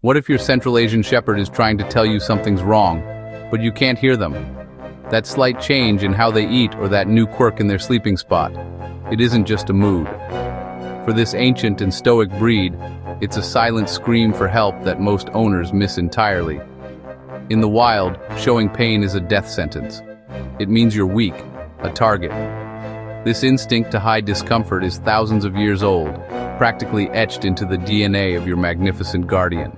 What if your Central Asian Shepherd is trying to tell you something's wrong, but you can't hear them? That slight change in how they eat or that new quirk in their sleeping spot, it isn't just a mood. For this ancient and stoic breed, it's a silent scream for help that most owners miss entirely. In the wild, showing pain is a death sentence. It means you're weak, a target. This instinct to hide discomfort is thousands of years old, practically etched into the DNA of your magnificent guardian.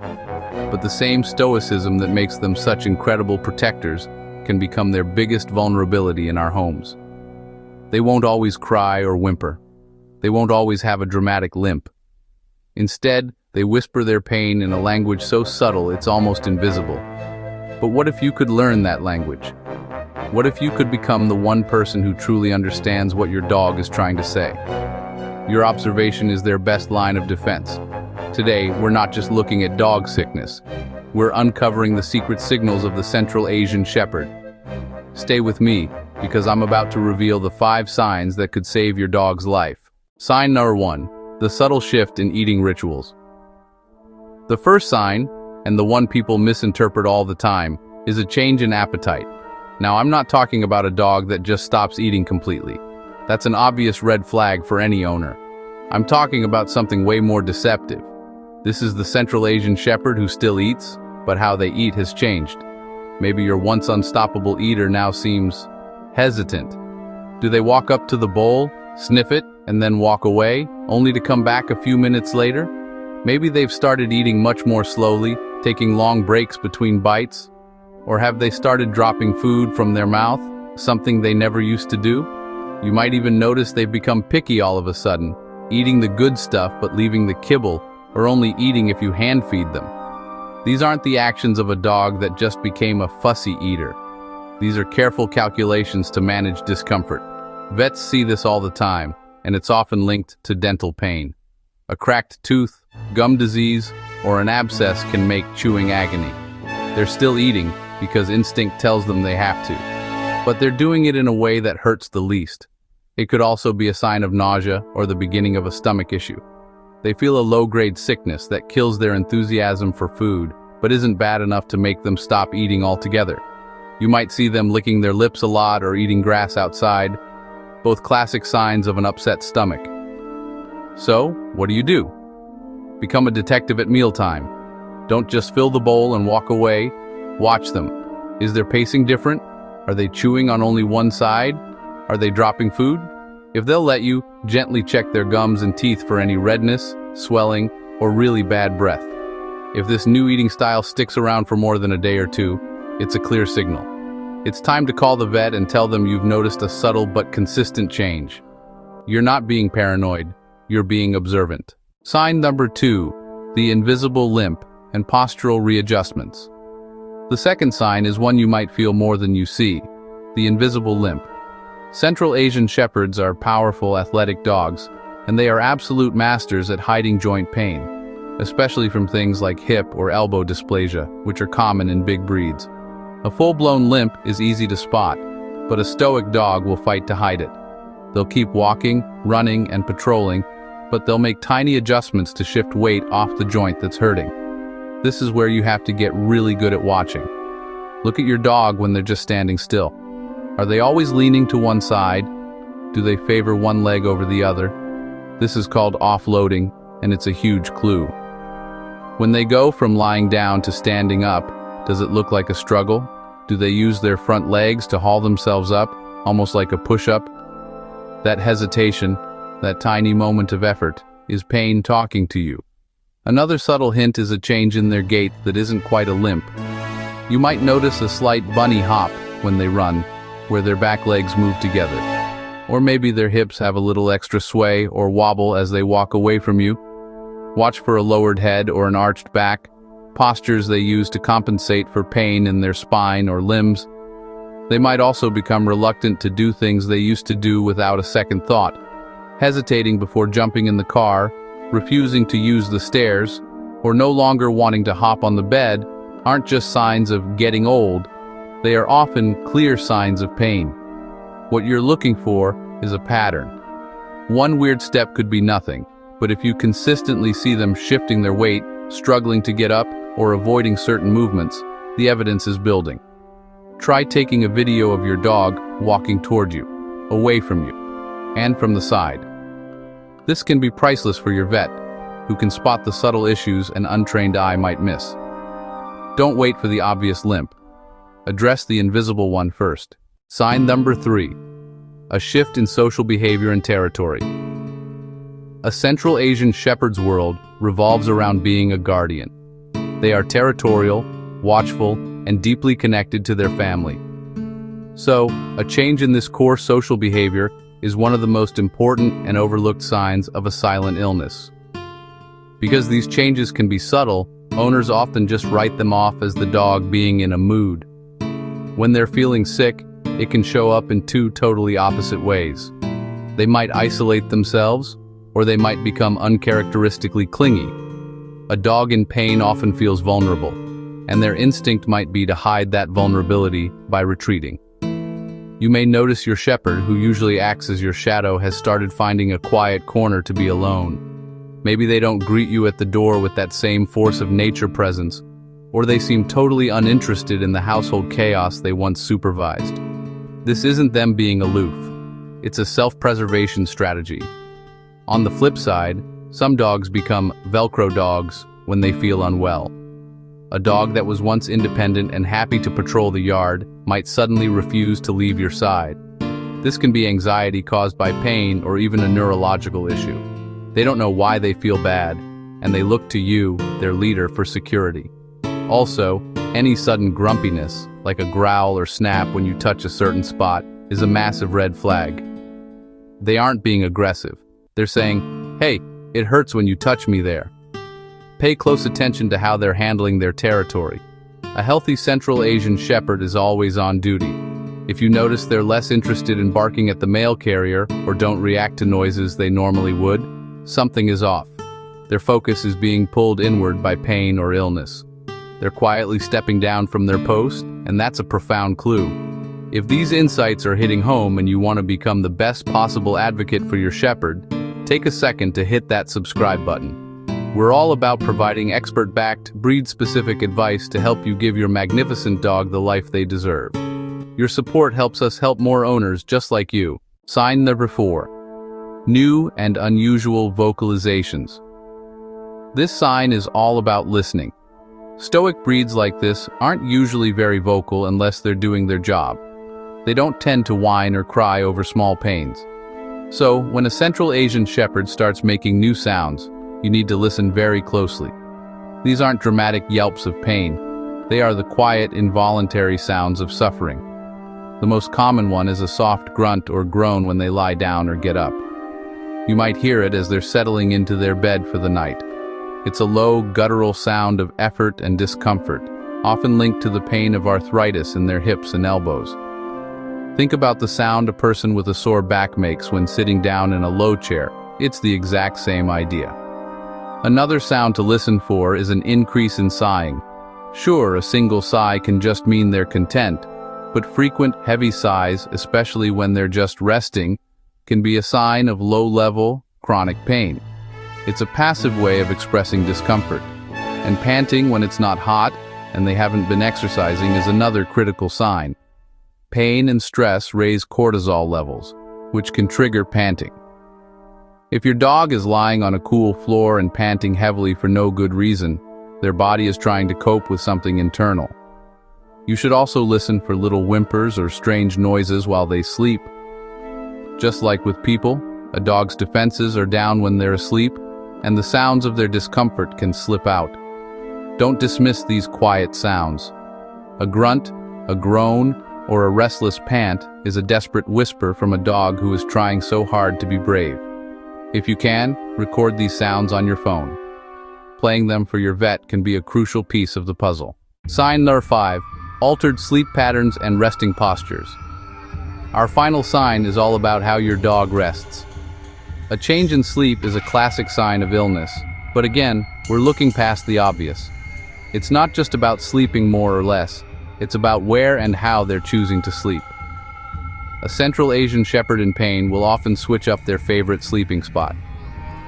But the same stoicism that makes them such incredible protectors can become their biggest vulnerability in our homes. They won't always cry or whimper. They won't always have a dramatic limp. Instead, they whisper their pain in a language so subtle it's almost invisible. But what if you could learn that language? What if you could become the one person who truly understands what your dog is trying to say? Your observation is their best line of defense. Today, we're not just looking at dog sickness. We're uncovering the secret signals of the Central Asian Shepherd. Stay with me, because I'm about to reveal the 5 signs that could save your dog's life. Sign number 1, the subtle shift in eating rituals. The first sign, and the one people misinterpret all the time, is a change in appetite. Now, I'm not talking about a dog that just stops eating completely. That's an obvious red flag for any owner. I'm talking about something way more deceptive. This is the Central Asian Shepherd who still eats, but how they eat has changed. Maybe your once unstoppable eater now seems hesitant. Do they walk up to the bowl, sniff it, and then walk away, only to come back a few minutes later? Maybe they've started eating much more slowly, taking long breaks between bites. Or have they started dropping food from their mouth, something they never used to do? You might even notice they've become picky all of a sudden, eating the good stuff but leaving the kibble, or only eating if you hand feed them. These aren't the actions of a dog that just became a fussy eater. These are careful calculations to manage discomfort. Vets see this all the time, and it's often linked to dental pain. A cracked tooth, gum disease, or an abscess can make chewing agony. They're still eating because instinct tells them they have to, but they're doing it in a way that hurts the least. It could also be a sign of nausea or the beginning of a stomach issue. They feel a low-grade sickness that kills their enthusiasm for food, but isn't bad enough to make them stop eating altogether. You might see them licking their lips a lot or eating grass outside, both classic signs of an upset stomach. So, what do? Become a detective at mealtime. Don't just fill the bowl and walk away. Watch them. Is their pacing different? Are they chewing on only one side? Are they dropping food? If they'll let you, gently check their gums and teeth for any redness, swelling, or really bad breath. If this new eating style sticks around for more than a day or two, it's a clear signal. It's time to call the vet and tell them you've noticed a subtle but consistent change. You're not being paranoid, you're being observant. Sign number 2, the invisible limp and postural readjustments. The second sign is one you might feel more than you see, the invisible limp. Central Asian Shepherds are powerful, athletic dogs, and they are absolute masters at hiding joint pain, especially from things like hip or elbow dysplasia, which are common in big breeds. A full-blown limp is easy to spot, but a stoic dog will fight to hide it. They'll keep walking, running, and patrolling, but they'll make tiny adjustments to shift weight off the joint that's hurting. This is where you have to get really good at watching. Look at your dog when they're just standing still. Are they always leaning to one side? Do they favor one leg over the other? This is called offloading, and it's a huge clue. When they go from lying down to standing up, does it look like a struggle? Do they use their front legs to haul themselves up, almost like a push-up? That hesitation, that tiny moment of effort, is pain talking to you. Another subtle hint is a change in their gait that isn't quite a limp. You might notice a slight bunny hop when they run, where their back legs move together. Or maybe their hips have a little extra sway or wobble as they walk away from you. Watch for a lowered head or an arched back, postures they use to compensate for pain in their spine or limbs. They might also become reluctant to do things they used to do without a second thought, hesitating before jumping in the car, refusing to use the stairs, or no longer wanting to hop on the bed aren't just signs of getting old. They are often clear signs of pain. What you're looking for is a pattern. One weird step could be nothing, but if you consistently see them shifting their weight, struggling to get up, or avoiding certain movements, the evidence is building. Try taking a video of your dog walking toward you, away from you, and from the side. This can be priceless for your vet, who can spot the subtle issues an untrained eye might miss. Don't wait for the obvious limp. Address the invisible one first. Sign number 3. A shift in social behavior and territory. A Central Asian Shepherd's world revolves around being a guardian. They are territorial, watchful, and deeply connected to their family. So, a change in this core social behavior is one of the most important and overlooked signs of a silent illness. Because these changes can be subtle, owners often just write them off as the dog being in a mood. When they're feeling sick, it can show up in two totally opposite ways. They might isolate themselves, or they might become uncharacteristically clingy. A dog in pain often feels vulnerable, and their instinct might be to hide that vulnerability by retreating. You may notice your shepherd, who usually acts as your shadow, has started finding a quiet corner to be alone. Maybe they don't greet you at the door with that same force of nature presence, or they seem totally uninterested in the household chaos they once supervised. This isn't them being aloof. It's a self-preservation strategy. On the flip side, some dogs become Velcro dogs when they feel unwell. A dog that was once independent and happy to patrol the yard might suddenly refuse to leave your side. This can be anxiety caused by pain or even a neurological issue. They don't know why they feel bad, and they look to you, their leader, for security. Also, any sudden grumpiness, like a growl or snap when you touch a certain spot, is a massive red flag. They aren't being aggressive. They're saying, "Hey, it hurts when you touch me there." Pay close attention to how they're handling their territory. A healthy Central Asian Shepherd is always on duty. If you notice they're less interested in barking at the mail carrier or don't react to noises they normally would, something is off. Their focus is being pulled inward by pain or illness. They're quietly stepping down from their post, and that's a profound clue. If these insights are hitting home and you want to become the best possible advocate for your shepherd, take a second to hit that subscribe button. We're all about providing expert-backed, breed-specific advice to help you give your magnificent dog the life they deserve. Your support helps us help more owners just like you. Sign number 4. New and unusual vocalizations. This sign is all about listening. Stoic breeds like this aren't usually very vocal unless they're doing their job. They don't tend to whine or cry over small pains. So, when a Central Asian Shepherd starts making new sounds, you need to listen very closely. These aren't dramatic yelps of pain. They are the quiet, involuntary sounds of suffering. The most common one is a soft grunt or groan when they lie down or get up. You might hear it as they're settling into their bed for the night. It's a low, guttural sound of effort and discomfort, often linked to the pain of arthritis in their hips and elbows. Think about the sound a person with a sore back makes when sitting down in a low chair. It's the exact same idea. Another sound to listen for is an increase in sighing. Sure, a single sigh can just mean they're content, but frequent, heavy sighs, especially when they're just resting, can be a sign of low-level, chronic pain. It's a passive way of expressing discomfort, and panting when it's not hot and they haven't been exercising is another critical sign. Pain and stress raise cortisol levels, which can trigger panting. If your dog is lying on a cool floor and panting heavily for no good reason, their body is trying to cope with something internal. You should also listen for little whimpers or strange noises while they sleep. Just like with people, a dog's defenses are down when they're asleep, and the sounds of their discomfort can slip out. Don't dismiss these quiet sounds. A grunt, a groan, or a restless pant is a desperate whisper from a dog who is trying so hard to be brave. If you can, record these sounds on your phone. Playing them for your vet can be a crucial piece of the puzzle. Sign number 5. Altered sleep patterns and resting postures. Our final sign is all about how your dog rests. A change in sleep is a classic sign of illness, but again, we're looking past the obvious. It's not just about sleeping more or less, it's about where and how they're choosing to sleep. A Central Asian Shepherd in pain will often switch up their favorite sleeping spot.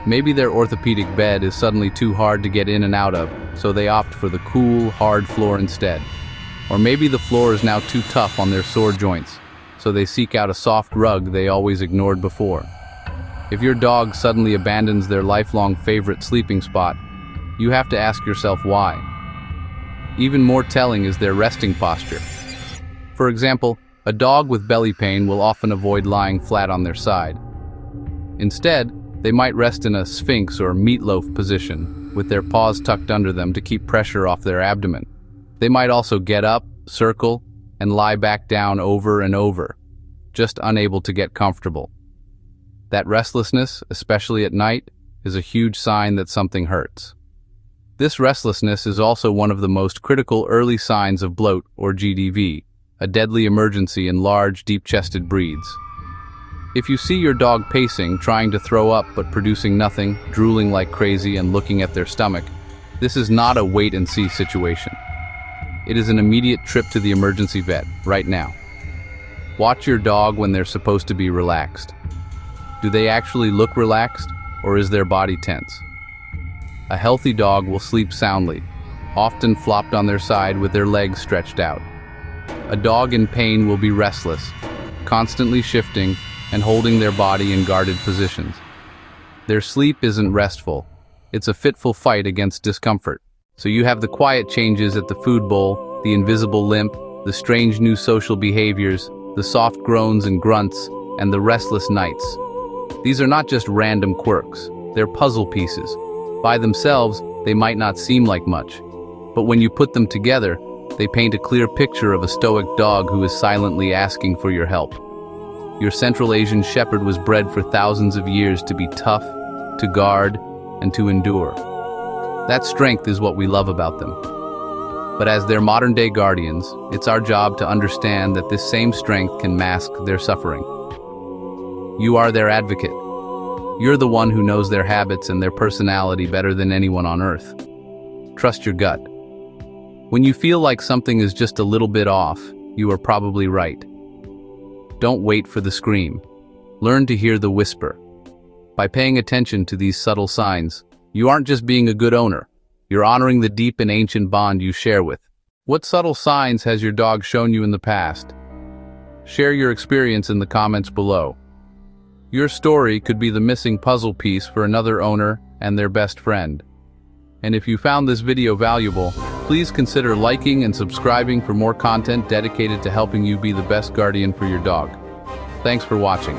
Maybe their orthopedic bed is suddenly too hard to get in and out of, so they opt for the cool, hard floor instead. Or maybe the floor is now too tough on their sore joints, so they seek out a soft rug they always ignored before. If your dog suddenly abandons their lifelong favorite sleeping spot, you have to ask yourself why. Even more telling is their resting posture. For example, a dog with belly pain will often avoid lying flat on their side. Instead, they might rest in a sphinx or meatloaf position, with their paws tucked under them to keep pressure off their abdomen. They might also get up, circle, and lie back down over and over, just unable to get comfortable. That restlessness, especially at night, is a huge sign that something hurts. This restlessness is also one of the most critical early signs of bloat, or GDV, a deadly emergency in large, deep-chested breeds. If you see your dog pacing, trying to throw up but producing nothing, drooling like crazy and looking at their stomach, this is not a wait-and-see situation. It is an immediate trip to the emergency vet, right now. Watch your dog when they're supposed to be relaxed. Do they actually look relaxed, or is their body tense? A healthy dog will sleep soundly, often flopped on their side with their legs stretched out. A dog in pain will be restless, constantly shifting and holding their body in guarded positions. Their sleep isn't restful. It's a fitful fight against discomfort. So you have the quiet changes at the food bowl, the invisible limp, the strange new social behaviors, the soft groans and grunts, and the restless nights. These are not just random quirks. They're puzzle pieces. By themselves, they might not seem like much. But when you put them together, they paint a clear picture of a stoic dog who is silently asking for your help. Your Central Asian Shepherd was bred for thousands of years to be tough, to guard, and to endure. That strength is what we love about them. But as their modern-day guardians, it's our job to understand that this same strength can mask their suffering. You are their advocate. You're the one who knows their habits and their personality better than anyone on earth. Trust your gut. When you feel like something is just a little bit off, you are probably right. Don't wait for the scream. Learn to hear the whisper. By paying attention to these subtle signs, you aren't just being a good owner. You're honoring the deep and ancient bond you share with. What subtle signs has your dog shown you in the past? Share your experience in the comments below. Your story could be the missing puzzle piece for another owner and their best friend. And if you found this video valuable, please consider liking and subscribing for more content dedicated to helping you be the best guardian for your dog. Thanks for watching.